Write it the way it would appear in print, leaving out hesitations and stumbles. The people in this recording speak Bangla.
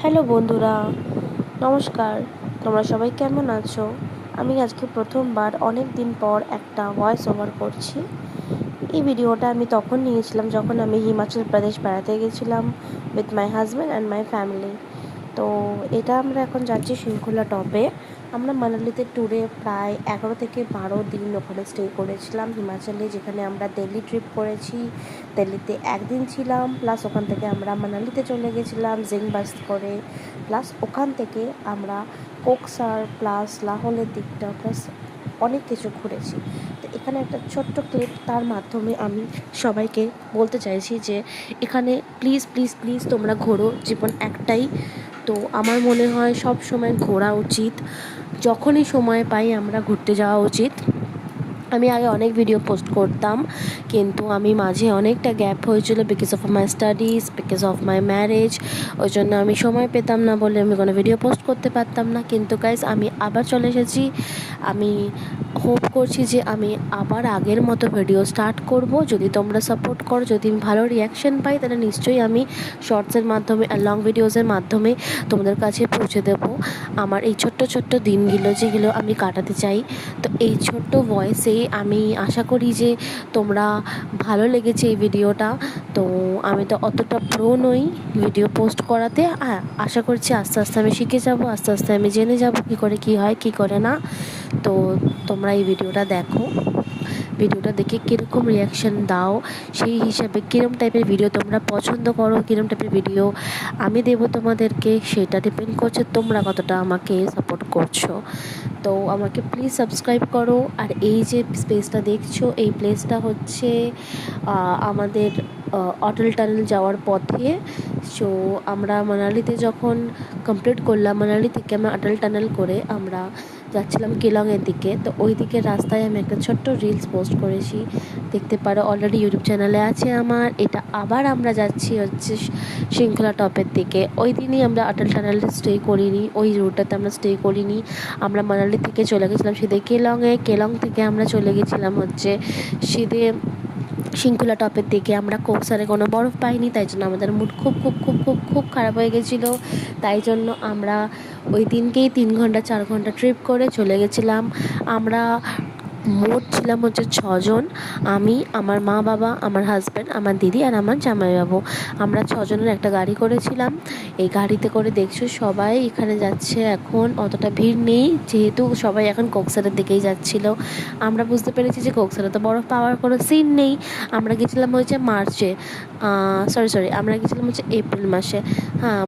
হ্যালো বন্ধুরা, নমস্কার। তোমরা সবাই কেমন আছো? আমি আজকে প্রথমবার অনেক দিন পর একটা ভয়েস ওভার করছি। এই ভিডিওটা আমি তখন নিয়েছিলাম যখন আমি হিমাচল প্রদেশ বেড়াতে গেছিলাম with my husband and my family. তো এটা আমরা এখন যাচ্ছি শৃঙ্খলা টপে। আমরা মানালিতে ট্যুরে প্রায় 11 থেকে 12 দিন ওখানে স্টে করেছিলাম হিমাচলে, যেখানে আমরা দিল্লি ট্রিপ করেছি। দিল্লিতে একদিন ছিলাম, প্লাস ওখান থেকে আমরা মানালিতে চলে গেছিলাম জিং বাস করে, প্লাস ওখান থেকে আমরা কোকসার প্লাস লাহোলের দিকটা প্লাস অনেক কিছু ঘুরেছি। তো এখানে একটা ছোট্ট ক্লিপ, তার মাধ্যমে আমি সবাইকে বলতে চাইছি যে এখানে প্লিজ প্লিজ প্লিজ তোমরা ঘোরো, জীবন একটাই। তো আমার মনে হয় সব সময় ঘোরা উচিত, যখনই সময় পাই আমরা ঘুরতে যাওয়া উচিত। আমি আগে অনেক ভিডিও পোস্ট করতাম, কিন্তু আমি মাঝে অনেকটা গ্যাপ হয়েছিল because of my studies, because of my marriage. ওই জন্য আমি সময় পেতাম না বলে আমি কোনো ভিডিও পোস্ট করতে পারতাম না। কিন্তু গাইজ আমি আবার চলে এসেছি। আমি হোপ করছি যে আমি আবার আগের মতো ভিডিও স্টার্ট করব, যদি তোমরা সাপোর্ট করো, যদি আমি ভালো রিয়াকশান পাই, তাহলে নিশ্চয়ই আমি শর্টসের মাধ্যমে আর লং ভিডিওসের মাধ্যমে তোমাদের কাছে পৌঁছে দেবো আমার এই ছোট্ট ছোট্ট দিনগুলো যেগুলো আমি কাটাতে চাই। তো এই ছোট্ট ভয়েসে আমি আশা করি যে তোমরা ভালো লেগেছে এই ভিডিওটা। তো আমি তো অতটা প্রো নই ভিডিও পোস্ট করাতে, আশা করছি আস্তে আস্তে আমি শিখে যাব, আস্তে আস্তে আমি জেনে যাব কী করে কী হয় কী করে না। তো তোমরা এই ভিডিওটা দেখো, ভিডিওটা দেখে কীরকম রিয়াকশান দাও, সেই হিসাবে কীরকম টাইপের ভিডিও তোমরা পছন্দ করো, কীরকম টাইপের ভিডিও আমি দেবো তোমাদেরকে, সেটা ডিপেন্ড করছে তোমরা কতটা আমাকে সাপোর্ট করছো। তো আমাকে প্লিজ সাবস্ক্রাইব করো। আর এই যে স্পেসটা দেখছো, এই প্লেসটা হচ্ছে আমাদের অটল টানেল যাওয়ার পথে। সো আমরা মানালিতে যখন কমপ্লিট করলাম, মানালি থেকে আমরা অটল টানেল করে আমরা যাচ্ছিলাম কেলংয়ের দিকে। তো ওই দিকের রাস্তায় আমি একটা ছোট্ট রিলস পোস্ট করেছি, দেখতে পারো, অলরেডি ইউটিউব চ্যানেলে আছে আমার। এটা আবার আমরা যাচ্ছি হচ্ছে শৃঙ্খলা টপের দিকে। ওই দিনই আমরা অটল টানেলে স্টে করিনি, ওই রুটটাতে আমরা স্টে করিনি। আমরা মানালি থেকে চলে গেছিলাম সিধে কেলংয়ে, কেলং থেকে আমরা চলে গেছিলাম হচ্ছে সিধে শৃঙ্খলা টপের দিকে। আমরা কোকসারে কোনো বরফ পাইনি, তাই জন্য আমাদের মুড খুব খুব খুব খুব খুব খারাপ হয়ে গেছিলো। তাই জন্য আমরা ওই দিনকেই 3 ঘন্টা 4 ঘন্টা ট্রিপ করে চলে গেছিলাম। আমরা মোট ছিলাম হচ্ছে 6 জন, আমি, আমার মা বাবা, আমার হাজব্যান্ড, আমার দিদি আর আমার জামাইবাবু। আমরা 6 জনের একটা গাড়ি করেছিলাম। এই গাড়িতে করে দেখছো সবাই এখানে যাচ্ছে, এখন অতটা ভিড় নেই যেহেতু সবাই এখন কোকসারের দিকেই যাচ্ছিলো। আমরা বুঝতে পেরেছি যে কোকসারে তো বরফ পাওয়ার কোনো সিন নেই। আমরা গেছিলাম হচ্ছে মার্চে, আমরা গেছিলাম হচ্ছে এপ্রিল মাসে। হ্যাঁ,